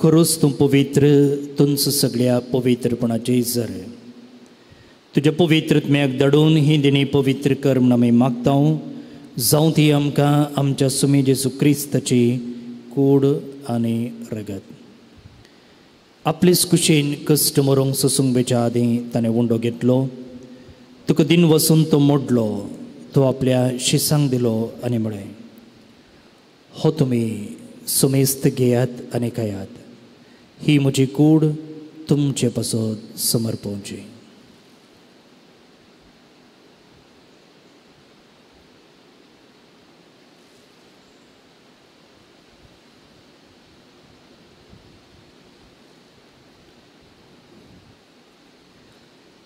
खरोच तूं पवित्र, तुंच सगळ्या पवित्रपणाचे झर. तुज्या पवित्रत्म्याक धाडून ही दिनी पवित्र कर म्हूण आमी मागता. जावं ती आमकां आमच्या सुमी जेजू क्रिस्ताची कूड आनी रगत. आपलेच कुशीन कश्ट मरूंक ससूंक आदीं ताणें उंडो घेतलो. तुका दिन वसून तो मोडलो, तो आपल्या शिसांक दिलो आनी म्हळें, हो तुमी सुमेस्त घेयात आनी खायात. ही म्हजी कूड तुमचे पासत समर्पोवची.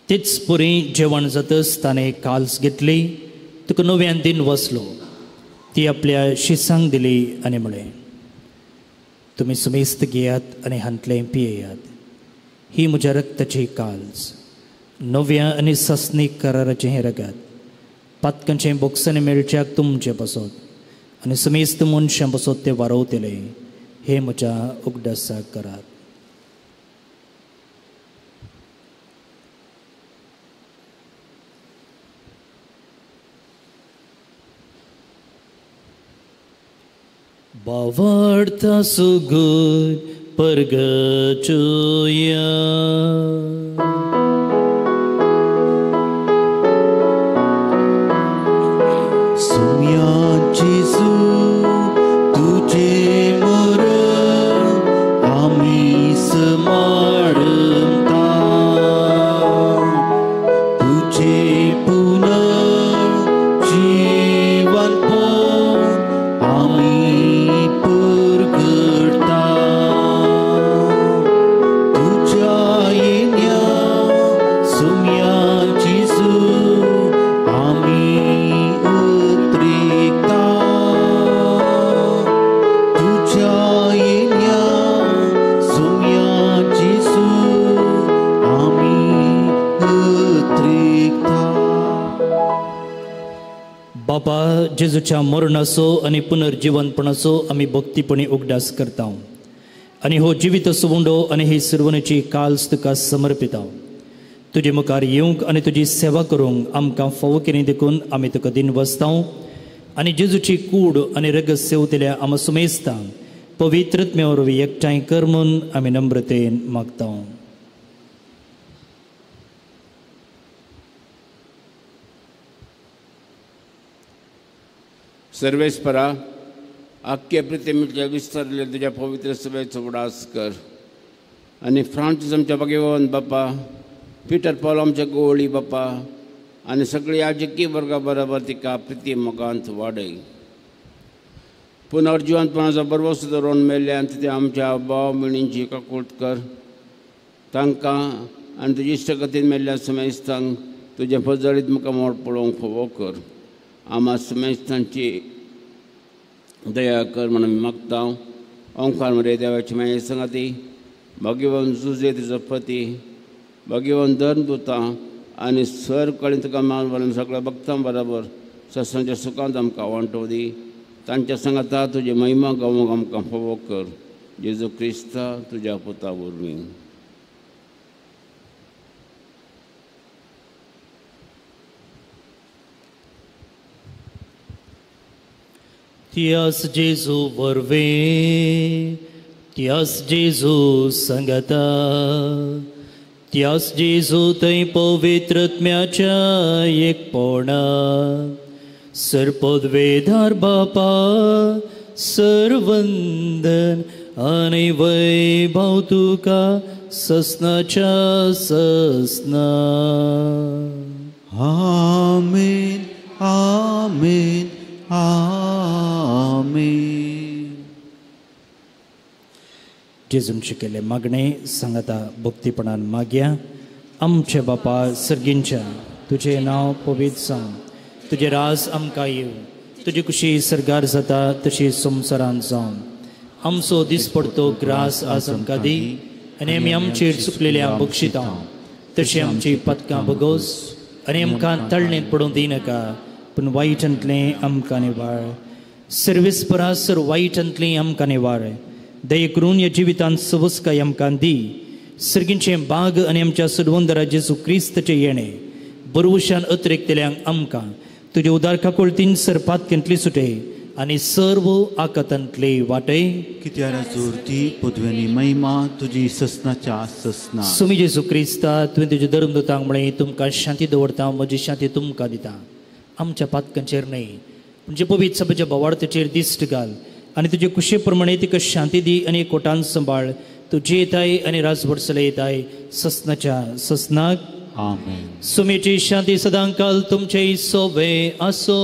तेच पुरी जेवण जातच ताणें काल्स घेतली. तुका नव्यान दिन वसलो, ती आपल्या शिसांक दिली आनी म्हळें, तुमी सुमेस्त घेयात आनी हांतलें पियेयात. ही म्हज्या रक्ताची काल्स, नव्या आनी सस्नीक कराराचें हें रगत, पातकांचें बोक्सांनी मेळच्याक तुमचे पासत आनी सुमेस्त मनशां पासत तें वारवतलें. हे म्हज्या उगडासाक करात. Bavarta sugud pergacuya. Sumyan Jesu tuje mara ami semaram ta tuje punar jiwan po ami बापा जेजूच्या मरणाचो आनी पुनर्जिवनपणाचो आमी भक्तीपणी उगडास करता. आनी हो जिवीत सुवंडो आनी ही सर्वनाची काल्स तुका समर्पिता. तुजे मुखार येवंक आनी तुजी सेवा करूंक आमकां फावो केलें देखून आमी तुका दिन वसता. आनी जेजूची कूड आनी रगत सेवतल्या आम सुमेस्तांक पवित्रत्म्या वरवीं एकठांय कर म्हूण आमी नम्रतेन मागता. सर्वेस्परा, आख्खे पृथ्वीच्या विस्तारलेल्या तुझ्या पवित्र सभेचो उडास कर. आनी फ्रांसीस आमच्या भाग्यवान बापा, पिटर पॉल आमच्या गोवळी बापा आनी सगळी याजकी वर्गा बरोबर तिका प्रिती मोगांत वाडय. पुनर्जिवंतपणाचो बरो सुदारून मेल्ल्यान ते आमच्या भाव भयणींची काकूट कर. तांकां आनी तुजे इश्टगतीन मेल्ल्या सुमेस्तांक तुजे फजळीत म्हाका मोड पळोवंक फोव कर. आम्हा सुमेस्तांची दया कर म्हणून मागता. ओंकार मरे देवाची माये संगती, भगवान जुजे तुजो पती, भगवान धर्मदूता आनी सर कडेन तुका मान व्हरून सगळ्या भक्तां बरोबर ससांच्या सुखांत आमकां वांटो दी. तांच्या सांगाता तुजी महिमा गावूंक आमकां फोव कर. जेजू क्रिस्ता तुज्या पुता वरवीं. Tias Jesu वरवीं, तियास जेजू संगता, तियास जेजू थंय पवित्रत्म्याच्या एकपणा, सरपदवेधार बापा सरवंदन आनी वैभव तुका ससनाच्या ससना. आमेन आमेन आमेन. जेजून शिकयले मागणे सांगता भक्तीपणान मागया. आमचे बापा सर्गींच्या, तुझे नांव पवित्र जावं, तुझे राज आमकां येवं, तुजी कुशी सरगार जाता तशी संवसारांत जावं. आमचो दिसपडतो ग्रास आज आमकां दी आनी आमी आमचेर चुकलेल्या बक्षिता तशी आमची पदकां भोगोस आनी आमकां तळणेंत पडूंक दिनाका, पूण वायटांतलें आमकां निवाळ. सर्वेस्परा सर वायटांतलीं आमकां निवाळ. दये करून ह्या जिवितांत सवस्काय आमकां दी. सर्गींचे बाग आनी आमच्या सडवंदरा जेजू क्रिस्ताचें येणें बरोवशान अतिरेकतल्यांक आमकां तुजे उदार काकुळतीन सरपातकेंतली सुटय आनी सर्व आकातांतले वाटय. कित्यार जोरती पदव्यांनी महिमा तुजी ससनाच्या ससना. सुमी जेजू क्रिस्ता तुवें तुजे धर्मदूतांक म्हळें तुमकां शांती दवरता म्हजी शांती तुमकां दिता. आमच्या पातकांचेर न्हय म्हणजे पवित्र सभेच्या बोवार्थाचेर दिश्ट घाल आनी तुजे कुशे प्रमाणे तिका शांती दी आनी एकवटान सांबाळ. तुजी येताय आनी राजभर येताय ससनाच्या ससनाक. आमेन. सुमेची शांती सदांकाल तुमचे सोवे आसो.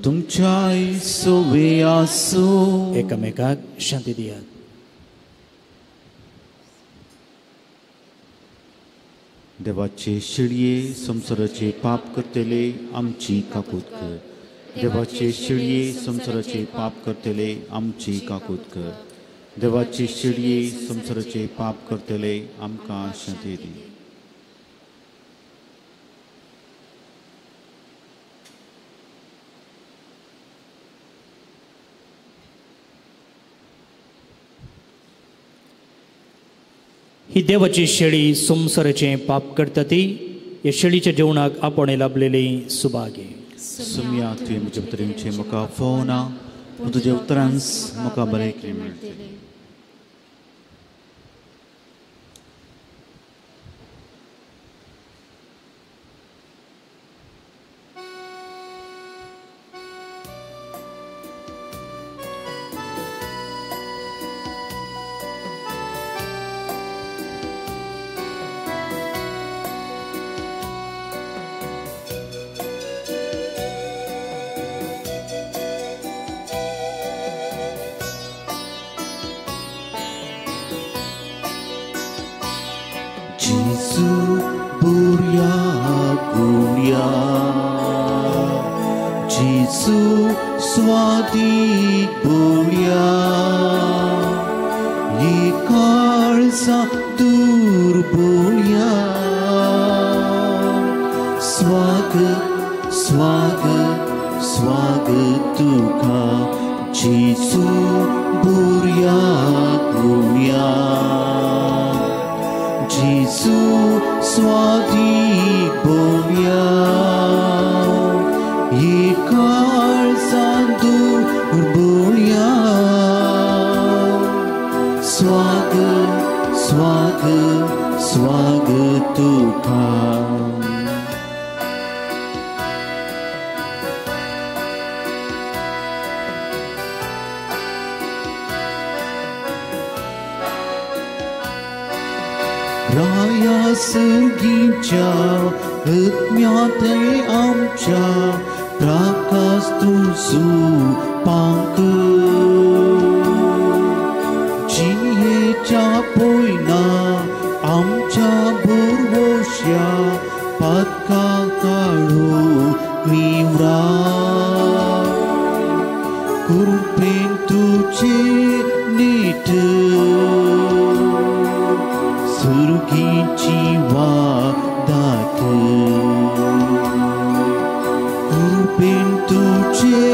तुमच्याय सोवे आसो. एकामेकाक शांती दियात. देवाचे शिळये संसाराचे पाप करतले आमची काकूत कर. देवाचे शिळये संसाराचे पाप करतले आमची काकूत कर. देवाचे शिळये संसाराचे पाप करतले आमकां शांती दी. ही देवाची शेळी संसाराचे पाप करता ती. या शेळीच्या जेवणाक आपण लाभलेली सुभागे. सुम्या तुवें म्हज्या उतरांचे म्हाका फोना पूण तुज्या उतरांस म्हाका बरें मेळटलें. Jesu burya gulia, Jesu swadik burya, Yikalsa dur burya, Swagat, swagat, swagat tuka, Jesu burya gulia. Jesu swadik bolya, yekal sandur bolya, swagat, swagat, swagat Tuhan. Raya surgiच्या अज्ञाते आमच्या प्रकाश तुझू पांक जियेच्या पोयना आमच्या बुरवोश्या पदका काढू निवरा कृपेन तुझे नीट सुरगीची वादात कृपेन तुझे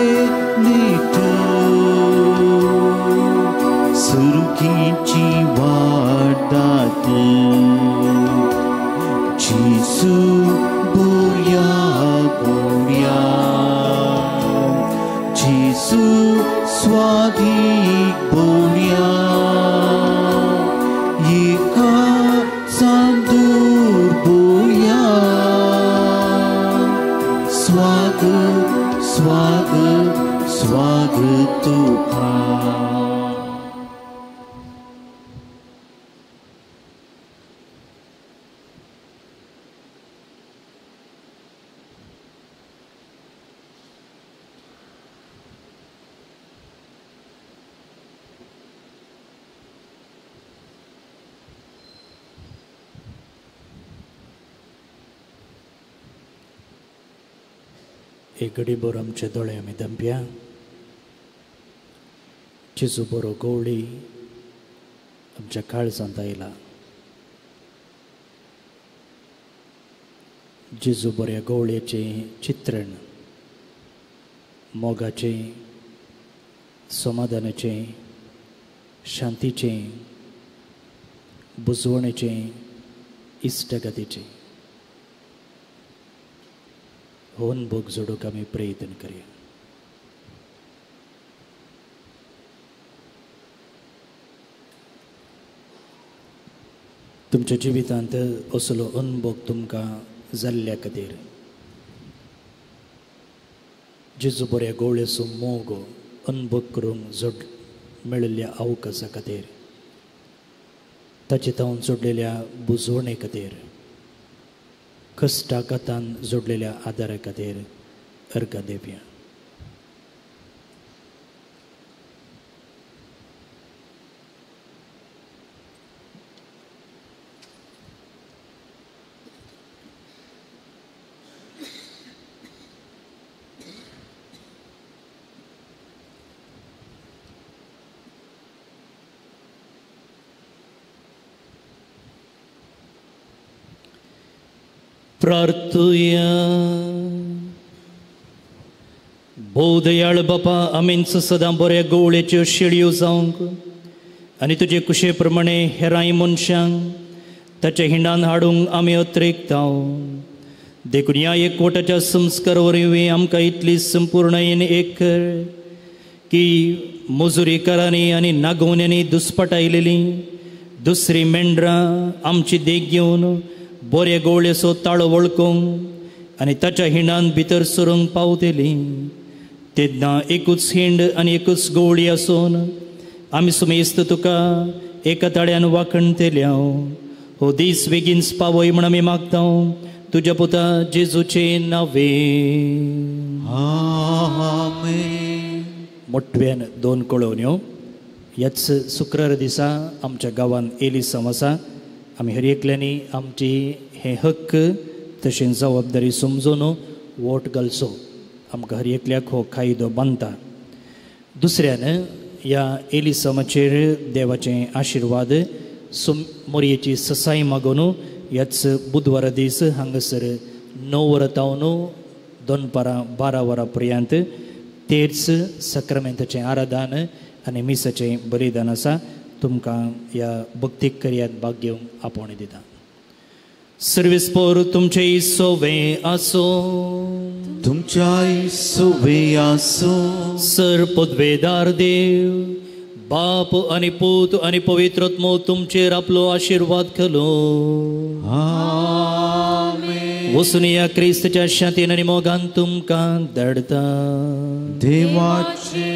नीट सुरगीची वादात जेसू बोरया गोड्या जेसू स्वादिक बोल्या येका sandur boya swagat swagat swagat Tuhan. एक गडीभर आमचे दोळे आमी दंप्या जेजू बरो गवळी आमच्या काळजांत आयला. जेजू बऱ्या गवळ्याचें चित्रण मोगाचें समाधानाचें शांतीचें, बुजवणेचें, इश्टगतीचें होन भोग जोडूंक आमी प्रयत्न करया. तुमच्या जिवितांत असलो अनुभव तुमकां जाल्ल्या खातीर, जेजू बऱ्या गोवळेचो मोग अनुभव करूंक मेळिल्ल्या अवकाशा खातीर, ताचे तावन जोडलेल्या बुजवणे खातीर, कश्टाघातान जोडलेल्या आदारा खातीर अर्घ दिवया. प्रार्थुया. बोधयाळ बापा, आमीच सदां बऱ्या गोवळेच्यो शेळयो जावंक आनी तुजे कुशे प्रमाणे हेरांय मनशांक ताच्या हिंडान हाडूंक आमी अत्रेकताव. देखून ह्या एकवटाच्या संस्कार वरवीं आमकां इतली संपूर्णयेन एक कर की मजुरीकारांनी आनी नागोवण्यांनी दुस्पटायलेली दुसरी मेंढरां आमची देख घेवन बरे गोवळेचो ताळो वळखूंक आनी ताच्या हिंडान भितर सरूंक पावतेली. तेन्ना एकूच हिंड आनी एकूच गोवळी आसून आमी सुमेस्त तुका एका ताळ्यान वाखणतेल्या. हो दीस बेगीन पावय म्हण आमी मागता तुज्या पुता जेजूचे नांवे. आमेन. मोठव्यान 2 कळवण्यो. ह्याच शुक्रार दिसा आमच्या गांवांत एलिसम आसा. आमी हर एकल्यांनी आमची हे हक्क तशें जबाबदारी समजून वोट घालचो. आमकां हर एकल्याक हो कायदो बांदता. दुसऱ्यान ह्या एलिसमाचेर देवाचे आशिर्वाद मोरयेची ससाय मागून ह्याच बुधवारा दीस हांगासर 9 वरां तावन 12 वरां पर्यंत तेच सक्रामेंताचें आराधन आनी मिसाचें बलिदान आसा. तुमकां ह्या भक्तीक कार्यांत भाग घेवंक आपोवणी दिता. सर्वेस्पोर तुमचे सोवे आसो. तुमच्या सोवे आसो. सर पदवेदार देव बाप आनी पूत आनी पवित्रत्मो तुमचेर आपलो आशिर्वाद घालो. आमेन. वचून या क्रिस्ताच्या शांतीन आनी मोगान तुमकां धाडटा. देवाचे